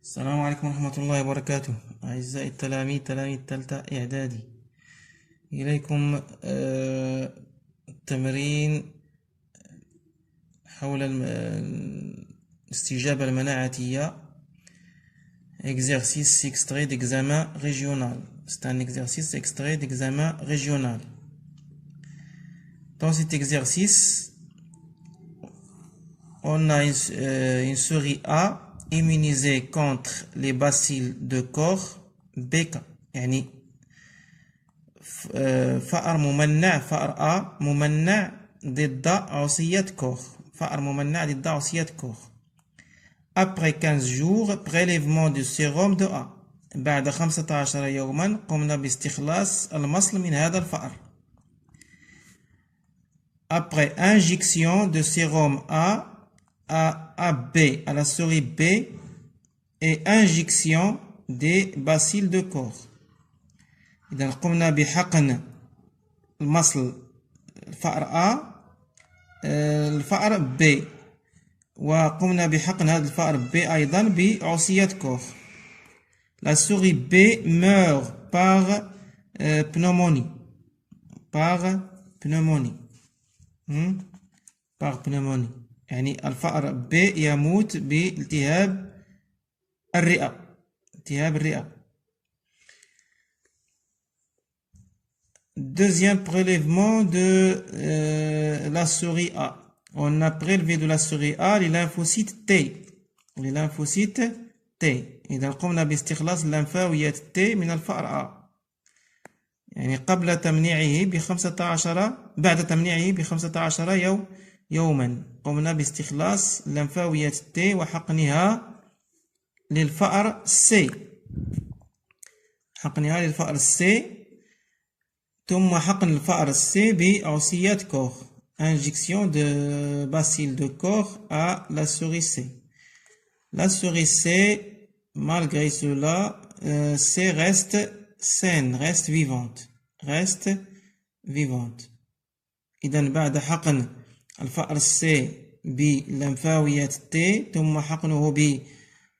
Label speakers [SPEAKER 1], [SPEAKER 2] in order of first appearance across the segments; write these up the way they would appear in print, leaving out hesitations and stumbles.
[SPEAKER 1] السلام عليكم ورحمة الله وبركاته. أعزائي التلاميذ تلاميذ تالتة إعدادي، إليكم التمرين حول الاستجابة المناعتية. Exercice extrait d'examen régional. C'est un exercice extrait d'examen régional. Dans cet exercice, on a une souris A immunisée contre les bacilles de corps بك، يعني فأر ممنع، فأر A ممنع ضد عصية كوخ، فأر ممنع ضد عصية كوخ. Après 15 jours prélèvement du sérum de A. بعد 15 يوما قمنا باستخلاص المصل من هذا الفأر. Après injection de sérum A à B, à la souris B, et injection des bacilles de corps. إذا قمنا بحقن المصل الفأر A الفأر B، وقمنا بحقن هذا الفأر B أيضا بعصية كوخ. La souris B meurt par pneumonie. Par pneumonie. Par pneumonie. يعني الفأر B يموت بالتهاب الرئة، التهاب الرئة. Deuxième prélèvement de la souris A. On a prélevé de la souris A les lymphocytes T. Les lymphocytes T. إذا قمنا باستخلاص اللمفاويات T من الفأر A. يعني قبل تمنيعه بعد تمنيعه ب15 يوما قمنا باستخلاص اللمفاويات T وحقنها للفأر C. حقنها للفأر C، ثم حقن الفأر C بعصيات كوخ. Injection de bacilles de corps à la souris C. La souris C, malgré cela, C reste saine, reste vivante. Reste vivante. إذن بعد حقن الفأر C بلمفاويات T ثم حقنه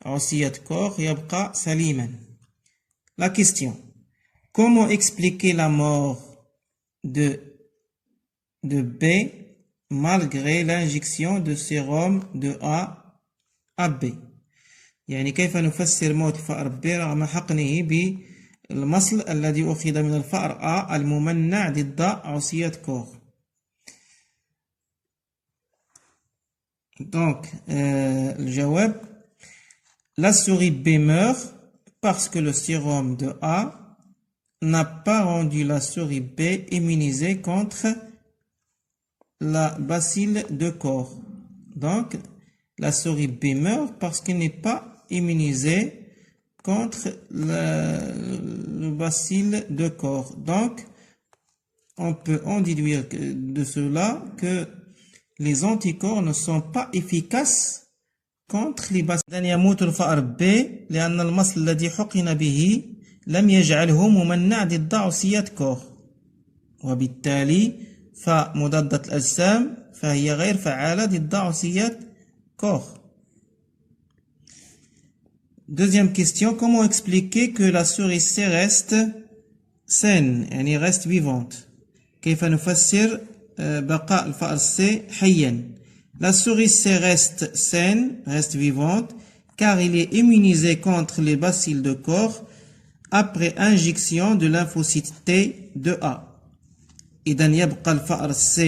[SPEAKER 1] بعصية كوخ يبقى سليما. La question: comment expliquer la mort de B malgré l'injection de sérum de A à B؟ يعني كيف نفسر موت الفأر B رغم حقنه بالمصل الذي أخذ من الفأر A الممنع ضد عصية كوخ. Donc, الجواب: la souris B meurt parce que le sérum de A n'a pas rendu la souris B immunisée contre la bacille de corps. Donc, la souris B meurt parce qu'elle n'est pas immunisée contre le bacille de corps. Donc, on peut en déduire de cela que les anticorps ne sont pas efficaces contre les bacilles. إذن يموت الفأر B لأن المصل الذي حقن به لم يجعله ممنع ضد عصية كوخ، وبالتالي فمضادة الأجسام فهي غير فعالة ضد عصية كوخ. Deuxième question: comment expliquer que la souris C reste saine، يعني reste vivante؟ كيف نفسر بقاء الفأر C حيا؟ La souris C reste saine, reste vivante, car il est immunisé contre les bacilles de corps après injection de lymphocyte T de A. إذن يبقى الفأر C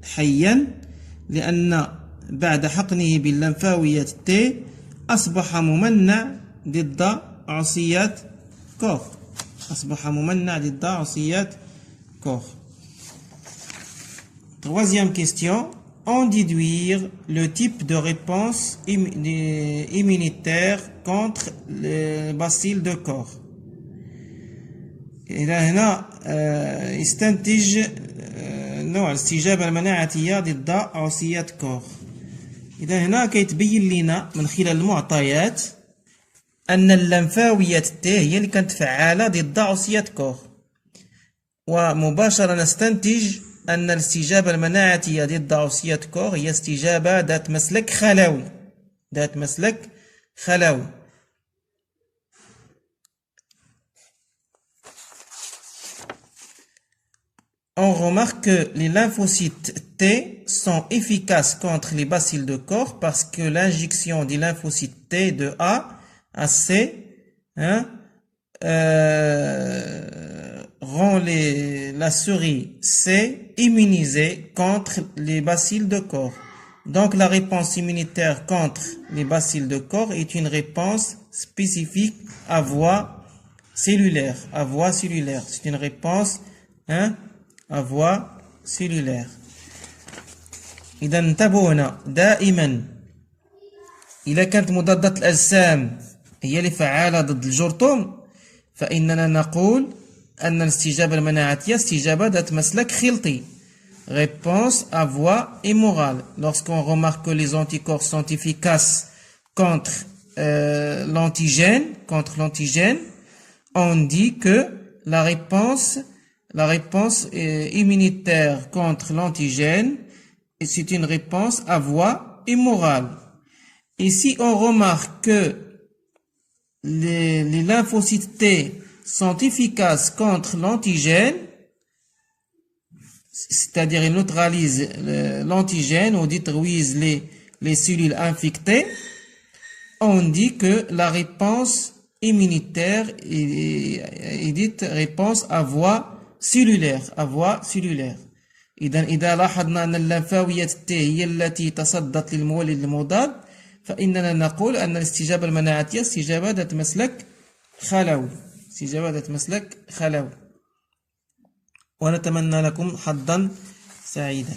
[SPEAKER 1] حيا لأن بعد حقنه باللمفاويات T أصبح ممنع ضد عصيات كوخ. أصبح ممنع ضد عصيات كوخ. Troisième question: en déduire le type de réponse immunitaire contre les bacilles de corps. إذا هنا يستنتج نوع الاستجابة المناعتية ضد عصية كوخ. إذا هنا كيتبين لنا من خلال المعطيات أن اللمفاويات T هي اللي كانت فعالة ضد عصية كوخ، ومباشرة نستنتج أن الاستجابة المناعتية ضد عصية كوخ هي استجابة ذات مسلك خلوي. ذات مسلك خلوي. on remarque que les lymphocytes T sont efficaces contre les bacilles de corps parce que l'injection des lymphocytes T de A à C rend la souris C immunisée contre les bacilles de corps. Donc la réponse immunitaire contre les bacilles de corps est une réponse spécifique à voie cellulaire. À voie cellulaire. C'est une réponse à voie cellulaire. إذا انتبهوا هنا دائما إذا كانت مضادات الأجسام هي اللي فعالة ضد الجرثوم فإننا نقول أن الاستجابة المناعية استجابة ذات مسلك خلطي. Réponse à voie immorale. Lorsqu'on remarque que les anticorps sont efficaces contre l'antigène, on dit que la réponse immunitaire contre l'antigène, c'est une réponse à voie immorale. Et si on remarque que les lymphocytes T sont efficaces contre l'antigène, c'est-à-dire ils neutralisent l'antigène ou détruisent les cellules infectées, on dit que la réponse immunitaire est dite réponse à voie cellulaire. إذا لاحظنا أن اللمفاويات T هي التي تصدت للمولد المضاد فإننا نقول أن الاستجابة المناعية استجابة ذات مسلك خلوي. ونتمنى لكم حظا سعيدا.